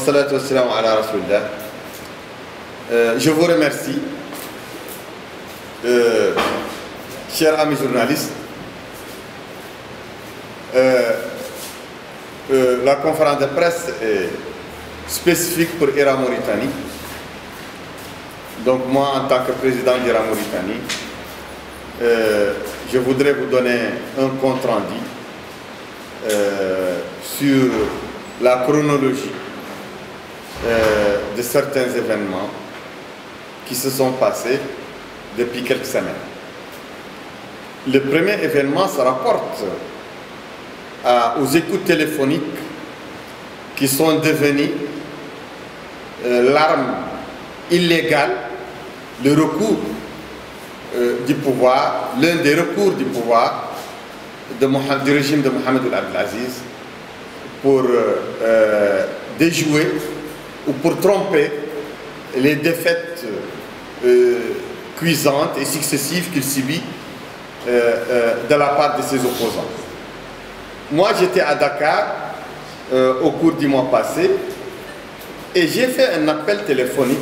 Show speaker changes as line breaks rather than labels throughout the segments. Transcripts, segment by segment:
Wassalatu wassalamu ala rasulillah. Je vous remercie, chers amis journalistes. La conférence de presse est spécifique pour IRA Mauritanie. Donc moi, en tant que président d'IRA Mauritanie, je voudrais vous donner un compte rendu sur la chronologie de certains événements qui se sont passés depuis quelques semaines. Le premier événement se rapporte aux écoutes téléphoniques qui sont devenues l'arme illégale, le recours du pouvoir, l'un des recours du pouvoir du régime de Mohamed Abdelaziz pour déjouer ou pour tromper les défaites cuisantes et successives qu'il subit de la part de ses opposants. Moi, j'étais à Dakar au cours du mois passé et j'ai fait un appel téléphonique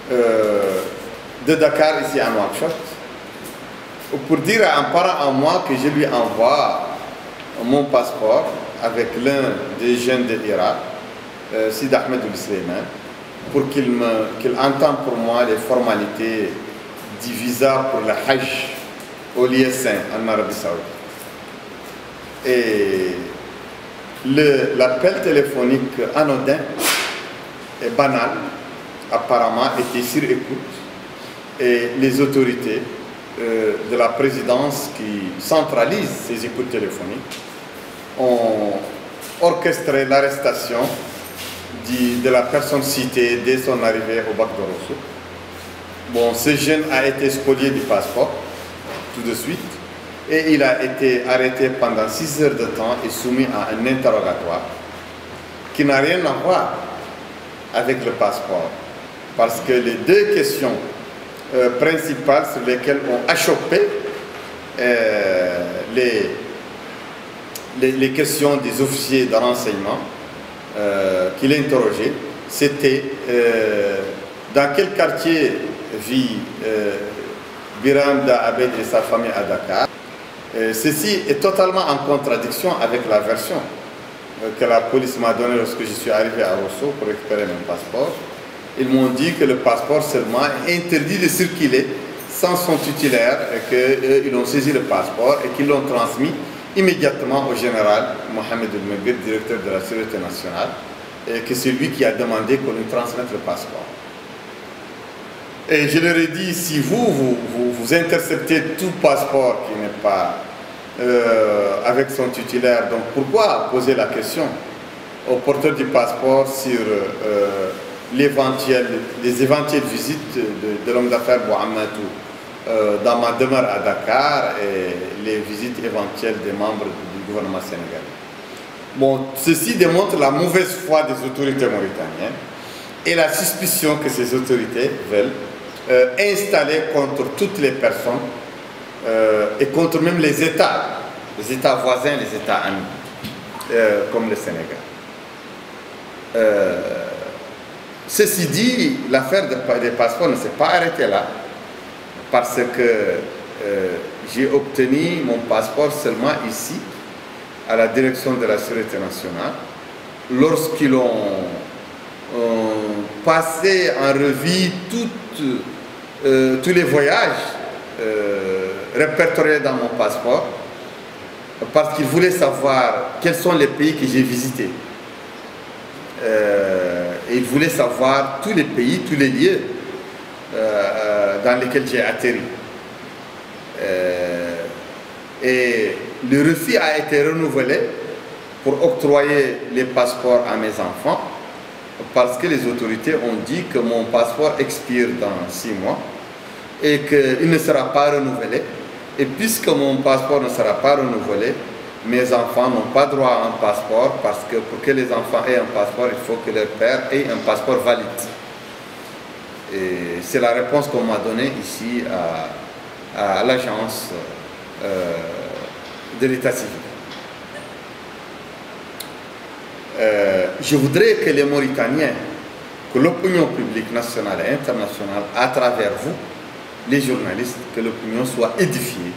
de Dakar ici à Nouakchott pour dire à un parent à moi que je lui envoie mon passeport avec l'un des jeunes de l'Irak, Sid Ahmed Ould-Sleiman, pour qu'il entende pour moi les formalités du visa pour le Hajj au lieu saint en Arabie Saoudite. Et l'appel téléphonique anodin et banal, apparemment, était sur écoute. Et les autorités de la présidence qui centralisent ces écoutes téléphoniques ont orchestré l'arrestation de la personne citée dès son arrivée au Bac de Rosso. Bon, ce jeune a été spolié du passeport tout de suite et il a été arrêté pendant 6 heures de temps et soumis à un interrogatoire qui n'a rien à voir avec le passeport, parce que les deux questions principales sur lesquelles ont achoppé les questions des officiers de renseignement qu'il a interrogé, c'était dans quel quartier vit Biram Da Abed et sa famille à Dakar. Ceci est totalement en contradiction avec la version que la police m'a donnée lorsque je suis arrivé à Rosso pour récupérer mon passeport. Ils m'ont dit que le passeport seulement est interdit de circuler sans son titulaire et qu'ils ont saisi le passeport et qu'ils l'ont transmis immédiatement au général Mohamed El-Megued, directeur de la Sécurité nationale, et que c'est lui qui a demandé qu'on lui transmette le passeport. Et je leur ai dit, si vous interceptez tout passeport qui n'est pas avec son titulaire, donc pourquoi poser la question au porteur du passeport sur les éventuelles visites de l'homme d'affaires Bouhamadou dans ma demeure à Dakar et les visites éventuelles des membres du gouvernement sénégalais. Bon, ceci démontre la mauvaise foi des autorités mauritaniennes et la suspicion que ces autorités veulent installer contre toutes les personnes et contre même les États voisins, les États amis, comme le Sénégal. Ceci dit, l'affaire des passeports ne s'est pas arrêtée là, parce que j'ai obtenu mon passeport seulement ici, à la direction de la Sécurité nationale, lorsqu'ils ont passé en revue tous les voyages répertoriés dans mon passeport, parce qu'ils voulaient savoir quels sont les pays que j'ai visités. Et ils voulaient savoir tous les pays, tous les lieux dans lesquels j'ai atterri. Et le refus a été renouvelé pour octroyer les passeports à mes enfants, parce que les autorités ont dit que mon passeport expire dans 6 mois et qu'il ne sera pas renouvelé. Et puisque mon passeport ne sera pas renouvelé, mes enfants n'ont pas droit à un passeport, parce que pour que les enfants aient un passeport, il faut que leur père ait un passeport valide. Et c'est la réponse qu'on m'a donnée ici à l'agence de l'état civil. je voudrais que les Mauritaniens, que l'opinion publique nationale et internationale, à travers vous, les journalistes, que l'opinion soit édifiée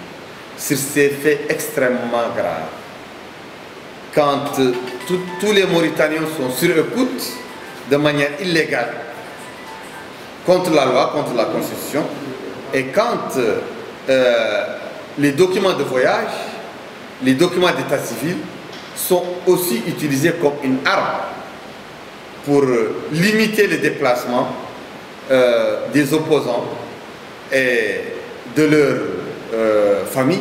sur ces faits extrêmement graves. Quand tous les Mauritaniens sont sur écoute de manière illégale, contre la loi, contre la Constitution, et quand les documents de voyage, les documents d'état civil sont aussi utilisés comme une arme pour limiter les déplacements des opposants et de leur famille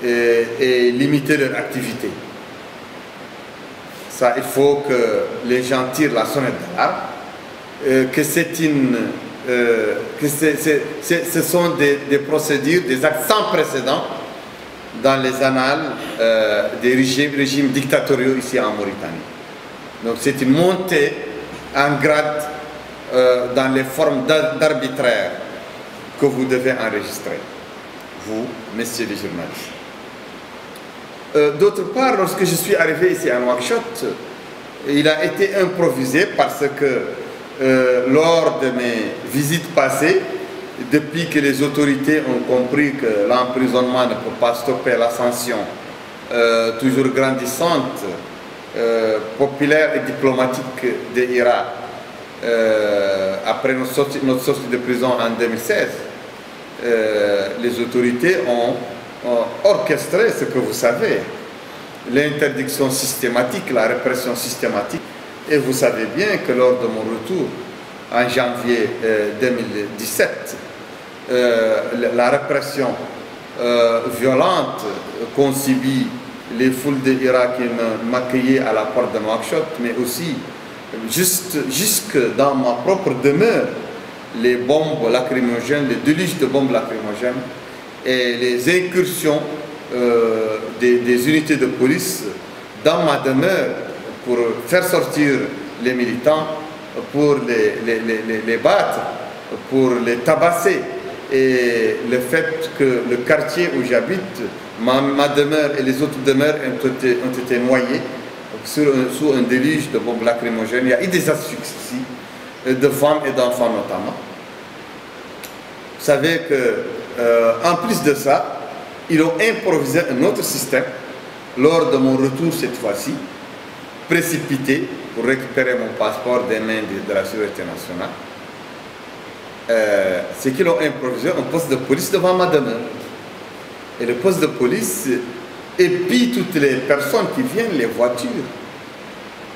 et limiter leur activité. Ça, il faut que les gens tirent la sonnette d'alarme, que ce sont des procédures, des actes sans précédent dans les annales des régimes dictatoriaux ici en Mauritanie. Donc c'est une montée en grade dans les formes d'arbitraire que vous devez enregistrer, vous, messieurs les journalistes. D'autre part, lorsque je suis arrivé ici à Nouakchott, il a été improvisé parce que lors de mes visites passées, depuis que les autorités ont compris que l'emprisonnement ne peut pas stopper l'ascension toujours grandissante, populaire et diplomatique de l'Irak, après notre sortie de prison en 2016, les autorités ont orchestré ce que vous savez, l'interdiction systématique, la répression systématique. Et vous savez bien que lors de mon retour en janvier 2017, la répression violente qu'ont subi les foules d'Irak qui m'accueillaient à la porte de Nouakchott, mais aussi jusque dans ma propre demeure, les bombes lacrymogènes, les déluges de bombes lacrymogènes et les incursions des unités de police dans ma demeure pour faire sortir les militants, pour les battre, pour les tabasser. Et le fait que le quartier où j'habite, ma demeure et les autres demeures ont été noyées sous un déluge de bombes lacrymogènes. Il y a eu des asphyxies de femmes et d'enfants notamment. Vous savez que, en plus de ça, ils ont improvisé un autre système lors de mon retour cette fois-ci, précipité pour récupérer mon passeport des mains de la sécurité nationale. C'est qu'ils ont improvisé un poste de police devant ma demeure. Et le poste de police épie toutes les personnes qui viennent, les voitures.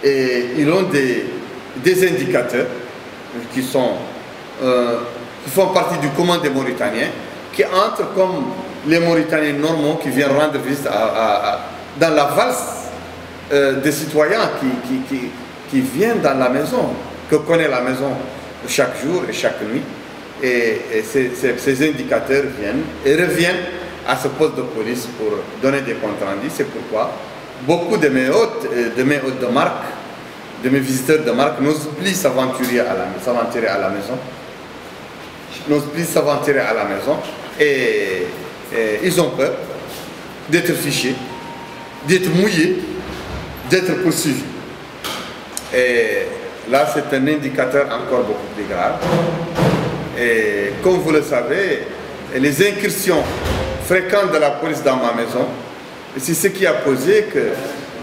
Et ils ont des indicateurs qui font partie du commande des Mauritaniens, qui entrent comme les Mauritaniens normaux qui viennent rendre visite dans la valse des citoyens qui viennent dans la maison, que connaît la maison chaque jour et chaque nuit. Et ces indicateurs viennent et reviennent à ce poste de police pour donner des comptes rendus. C'est pourquoi beaucoup de mes hôtes de marque, de mes visiteurs de marque, n'osent plus s'aventurer à la maison. N'osent plus s'aventurer à la maison et ils ont peur d'être fichés, d'être mouillés, d'être poursuivis. Et là, c'est un indicateur encore beaucoup plus grave. Et comme vous le savez, les incursions fréquentes de la police dans ma maison, c'est ce qui a causé que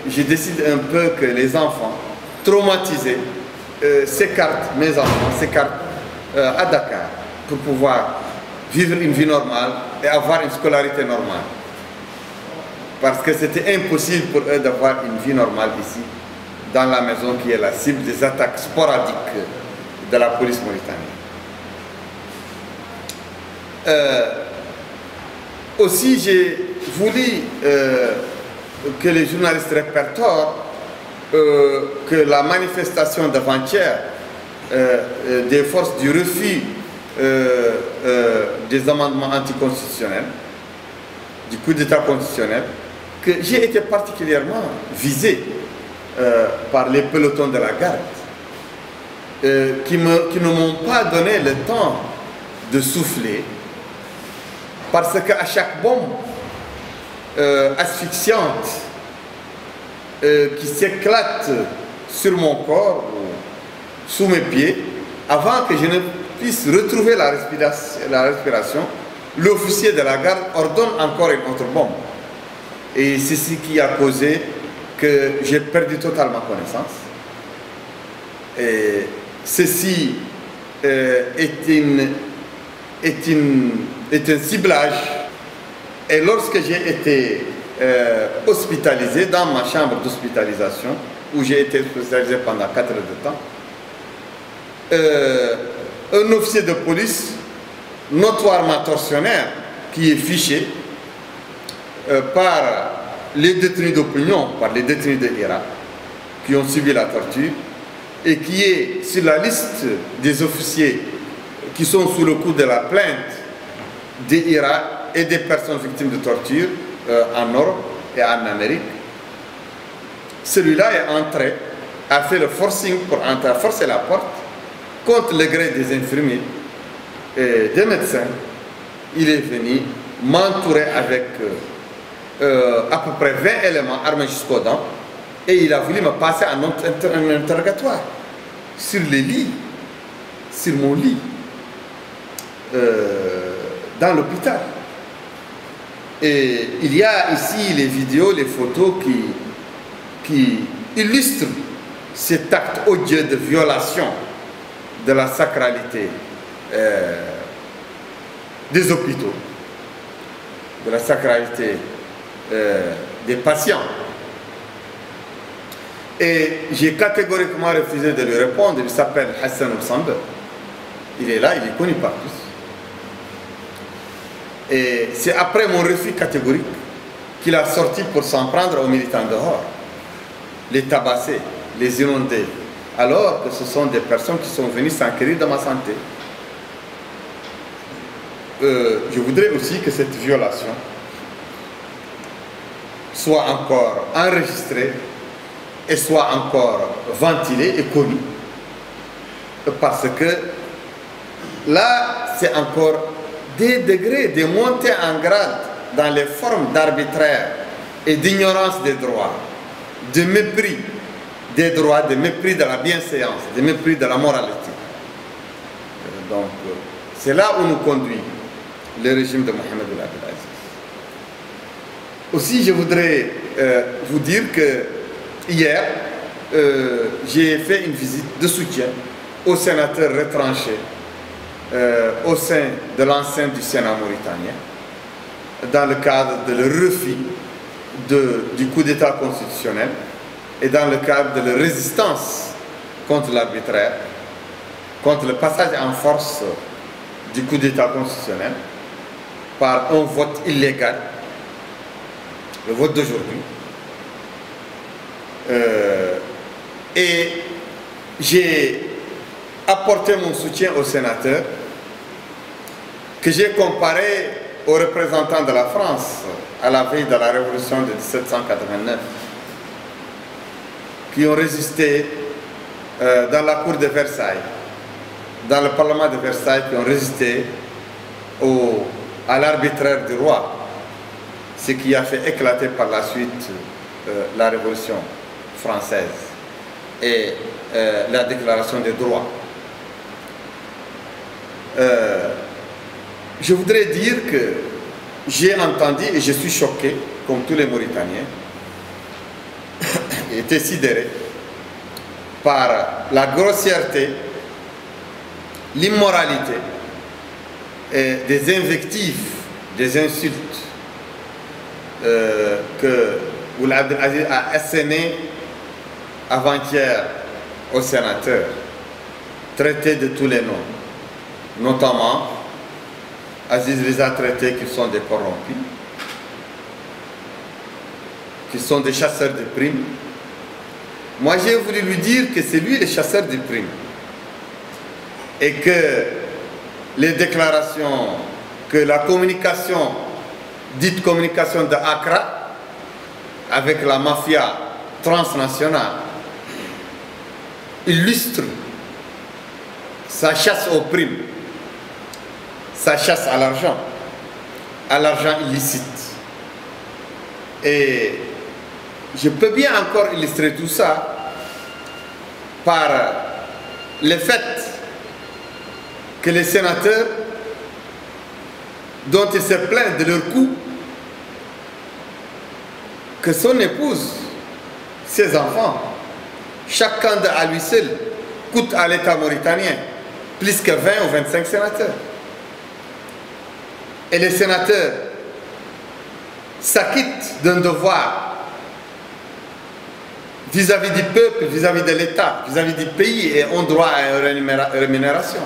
je décide un peu que les enfants traumatisés s'écartent, mes enfants s'écartent à Dakar pour pouvoir vivre une vie normale et avoir une scolarité normale. Parce que c'était impossible pour eux d'avoir une vie normale ici, dans la maison qui est la cible des attaques sporadiques de la police mauritanienne. Aussi, j'ai voulu que les journalistes répertorient que la manifestation d'avant-hier des forces du refus des amendements anticonstitutionnels, du coup d'État constitutionnel, que j'ai été particulièrement visé par les pelotons de la garde qui ne m'ont pas donné le temps de souffler, parce qu'à chaque bombe asphyxiante qui s'éclate sur mon corps ou sous mes pieds avant que je ne puisse retrouver la respiration. L'officier de la garde ordonne encore une autre bombe. Et c'est ce qui a causé que j'ai perdu totalement connaissance. Et ceci est un ciblage. Et lorsque j'ai été hospitalisé dans ma chambre d'hospitalisation, où j'ai été hospitalisé pendant 4 heures de temps, un officier de police notoirement tortionnaire qui est fiché par les détenus d'opinion, par les détenus de l'Irak qui ont subi la torture et qui est sur la liste des officiers qui sont sous le coup de la plainte de l'Irak et des personnes victimes de torture en Europe et en Amérique. Celui-là est entré, a fait le forcing pour entrer, a forcé la porte contre le gré des infirmiers et des médecins. Il est venu m'entourer avec à peu près 20 éléments armés jusqu'aux dents et il a voulu me passer un interrogatoire sur les lits, sur mon lit, dans l'hôpital. Et il y a ici les vidéos, les photos qui illustrent cet acte odieux de violation de la sacralité des hôpitaux, de la sacralité des patients. Et j'ai catégoriquement refusé de lui répondre. Il s'appelle Hassan Oussambe. Il est là, il est connu par tous. Et c'est après mon refus catégorique qu'il a sorti pour s'en prendre aux militants dehors, les tabasser, les inonder, alors que ce sont des personnes qui sont venues s'enquérir de ma santé. Je voudrais aussi que cette violation soit encore enregistrée et soit encore ventilée et connue, parce que là, c'est encore des degrés, des montées en grade dans les formes d'arbitraire et d'ignorance des droits, de mépris des droits, de mépris de la bienséance, de mépris de la moralité. Donc, c'est là où nous conduit le régime de Mohamed El Abdelaziz. Aussi, je voudrais vous dire que hier, j'ai fait une visite de soutien aux sénateurs retranchés au sein de l'enceinte du Sénat mauritanien, dans le cadre de leur refus du coup d'État constitutionnel et dans le cadre de leur résistance contre l'arbitraire, contre le passage en force du coup d'État constitutionnel par un vote illégal, le vote d'aujourd'hui. Et j'ai apporté mon soutien aux sénateurs que j'ai comparé aux représentants de la France à la veille de la révolution de 1789, qui ont résisté dans la cour de Versailles, dans le parlement de Versailles, qui ont résisté à l'arbitraire du roi, ce qui a fait éclater par la suite la révolution française et la déclaration des droits. Je voudrais dire que j'ai entendu et je suis choqué, comme tous les Mauritaniens, et été sidéré par la grossièreté, l'immoralité et des invectives, des insultes que Ould Abdelaziz a assénées avant-hier aux sénateurs, traités de tous les noms. Notamment, Aziz les a traités qu'ils sont des corrompus, qu'ils sont des chasseurs de primes. Moi, j'ai voulu lui dire que c'est lui le chasseur de primes. Et que les déclarations, que la communication, dite communication de Accra, avec la mafia transnationale, illustre sa chasse aux primes, sa chasse à l'argent illicite. Et je peux bien encore illustrer tout ça par le fait que les sénateurs, dont il se plaint de leur coût, que son épouse, ses enfants, chacun à lui seul, coûte à l'État mauritanien plus que 20 ou 25 sénateurs. Et les sénateurs s'acquittent d'un devoir vis-à-vis du peuple, vis-à-vis de l'État, vis-à-vis du pays et ont droit à une rémunération.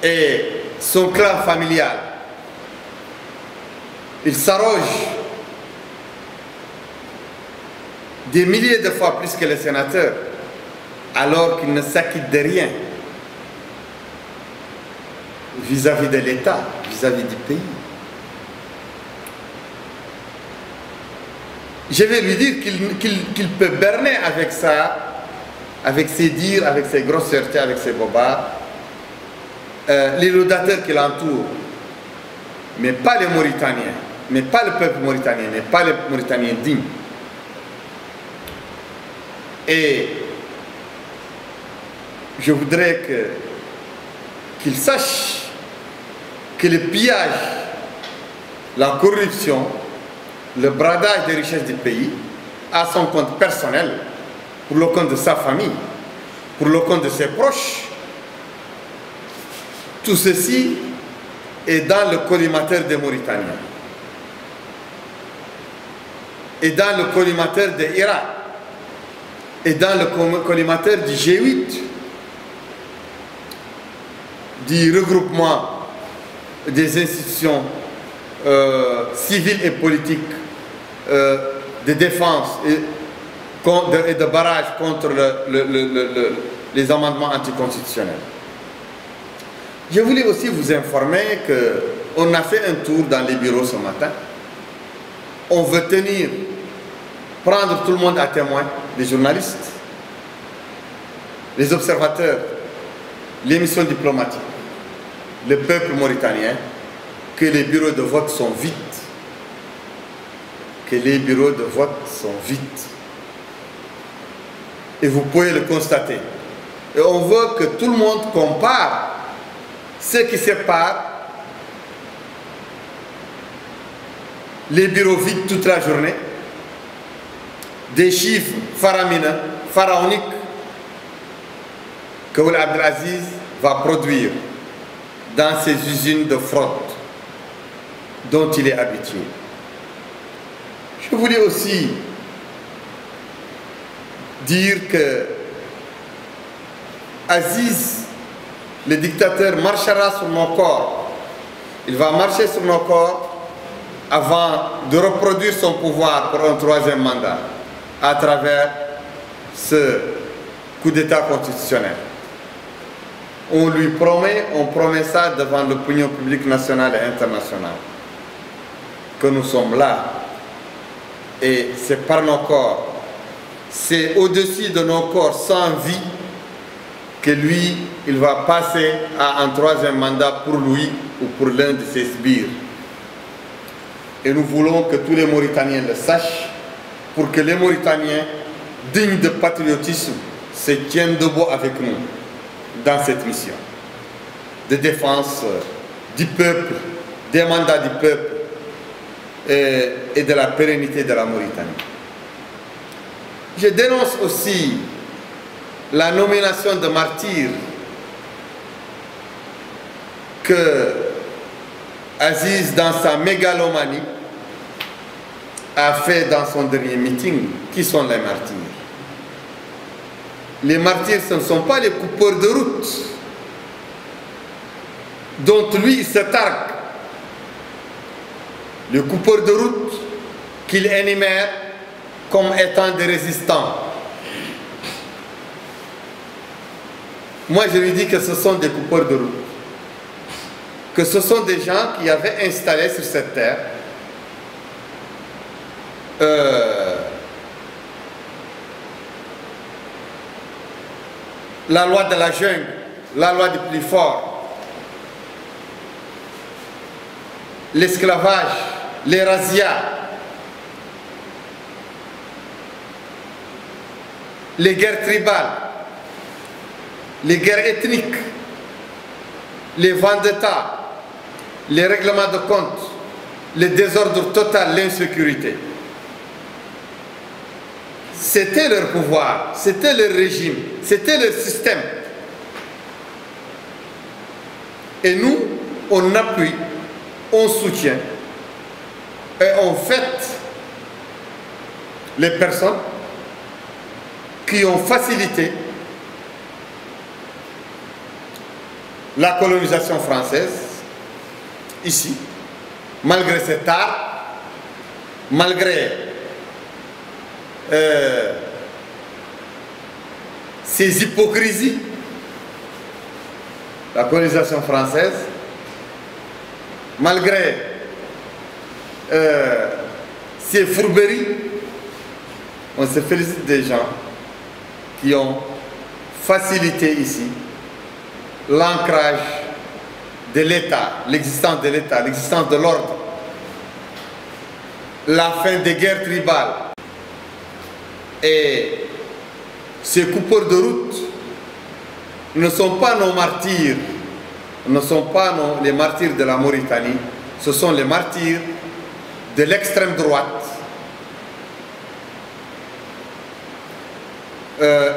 Et son clan familial, il s'arroge des milliers de fois plus que les sénateurs, alors qu'il ne s'acquitte de rien vis-à-vis de l'État, vis-à-vis du pays. Je vais lui dire qu'il peut berner avec ça, avec ses dires, avec ses grossièretés, avec ses bobards, les laudateurs qui l'entourent, mais pas les Mauritaniens, mais pas le peuple mauritanien, mais pas les Mauritaniens dignes. Et je voudrais qu'il sache que le pillage, la corruption, le bradage des richesses du pays à son compte personnel, pour le compte de sa famille, pour le compte de ses proches, tout ceci est dans le collimateur des Mauritaniens et dans le collimateur de l'Irak et dans le collimateur du G8, du regroupement des institutions civiles et politiques de défense et de barrage contre les amendements anticonstitutionnels. Je voulais aussi vous informer qu'on a fait un tour dans les bureaux ce matin. On veut prendre tout le monde à témoin, les journalistes, les observateurs, les missions diplomatiques, le peuple mauritanien, que les bureaux de vote sont vides. Que les bureaux de vote sont vides. Et vous pouvez le constater. Et on veut que tout le monde compare ce qui sépare les bureaux vides toute la journée des chiffres faramineux, pharaoniques que Ould Abdelaziz va produire dans ses usines de fraude dont il est habitué. Je voulais aussi dire que Aziz, le dictateur, marchera sur nos corps. Il va marcher sur nos corps avant de reproduire son pouvoir pour un troisième mandat à travers ce coup d'État constitutionnel. On lui promet, on promet ça devant l'opinion publique nationale et internationale, que nous sommes là. Et c'est par nos corps, c'est au-dessus de nos corps sans vie que lui, il va passer à un troisième mandat pour lui ou pour l'un de ses sbires. Et nous voulons que tous les Mauritaniens le sachent, pour que les Mauritaniens, dignes de patriotisme, se tiennent debout avec nous dans cette mission de défense du peuple, des mandats du peuple et de la pérennité de la Mauritanie. Je dénonce aussi la nomination de martyr que Aziz, dans sa mégalomanie, a fait dans son dernier meeting. Qui sont les martyrs? Les martyrs, ce ne sont pas les coupeurs de route dont lui il se targue. Les coupeurs de route qu'il énumère comme étant des résistants. Moi, je lui dis que ce sont des coupeurs de route. Que ce sont des gens qui avaient installé sur cette terre la loi de la jungle, la loi du plus fort, l'esclavage, les razzias. les guerres tribales, les guerres ethniques, les vendettas, les règlements de compte, le désordre total, l'insécurité. C'était leur pouvoir, c'était leur régime, c'était leur système. Et nous, on appuie, on soutient et on fête les personnes qui ont facilité la colonisation française ici, malgré cet art, malgré ces hypocrisies. La colonisation française, malgré ces fourberies, on se félicite des gens qui ont facilité ici l'ancrage de l'État, l'existence de l'État, l'existence de l'ordre, la fin des guerres tribales. Et ces coupeurs de route ne sont pas nos martyrs, ne sont pas les martyrs de la Mauritanie, ce sont les martyrs de l'extrême droite,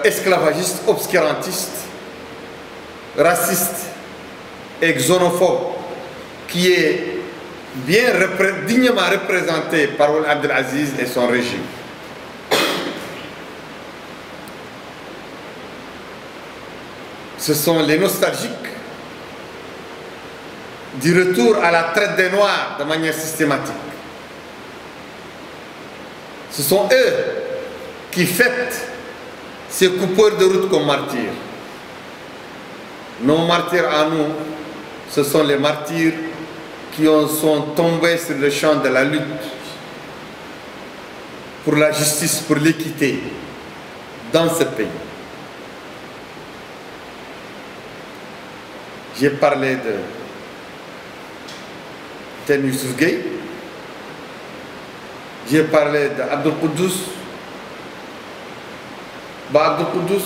esclavagiste, obscurantiste, raciste et xénophobe, qui est dignement représenté par Ould Abdel Aziz et son régime. Ce sont les nostalgiques du retour à la traite des Noirs de manière systématique. Ce sont eux qui fêtent ces coupeurs de route comme martyrs. Nos martyrs à nous, ce sont les martyrs qui sont tombés sur le champ de la lutte pour la justice, pour l'équité dans ce pays. J'ai parlé de Ten Youssouf Gueye, j'ai parlé d'Abdel Koudous, Abdel Koudous,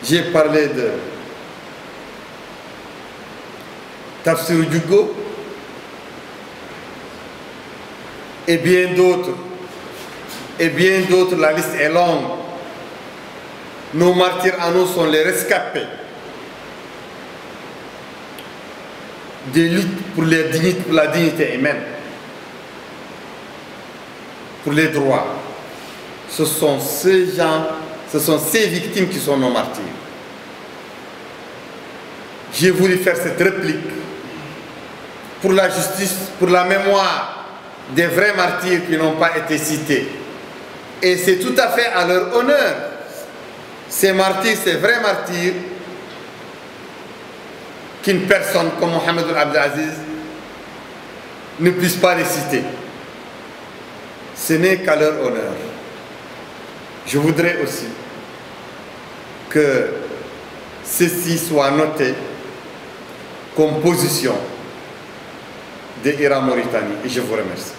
j'ai parlé de Tafsirou Diogo et bien d'autres, la liste est longue. Nos martyrs à nous sont les rescapés des luttes pour la dignité humaine, pour les droits. Ce sont ces gens, ce sont ces victimes qui sont nos martyrs. J'ai voulu faire cette réplique pour la justice, pour la mémoire des vrais martyrs qui n'ont pas été cités. Et c'est tout à fait à leur honneur, ces martyrs, ces vrais martyrs, qu'une personne comme Mohamed Ould Abdel Aziz ne puisse pas les citer. Ce n'est qu'à leur honneur. Je voudrais aussi que ceci soit noté comme position de Iran Mauritanie et je vous remercie.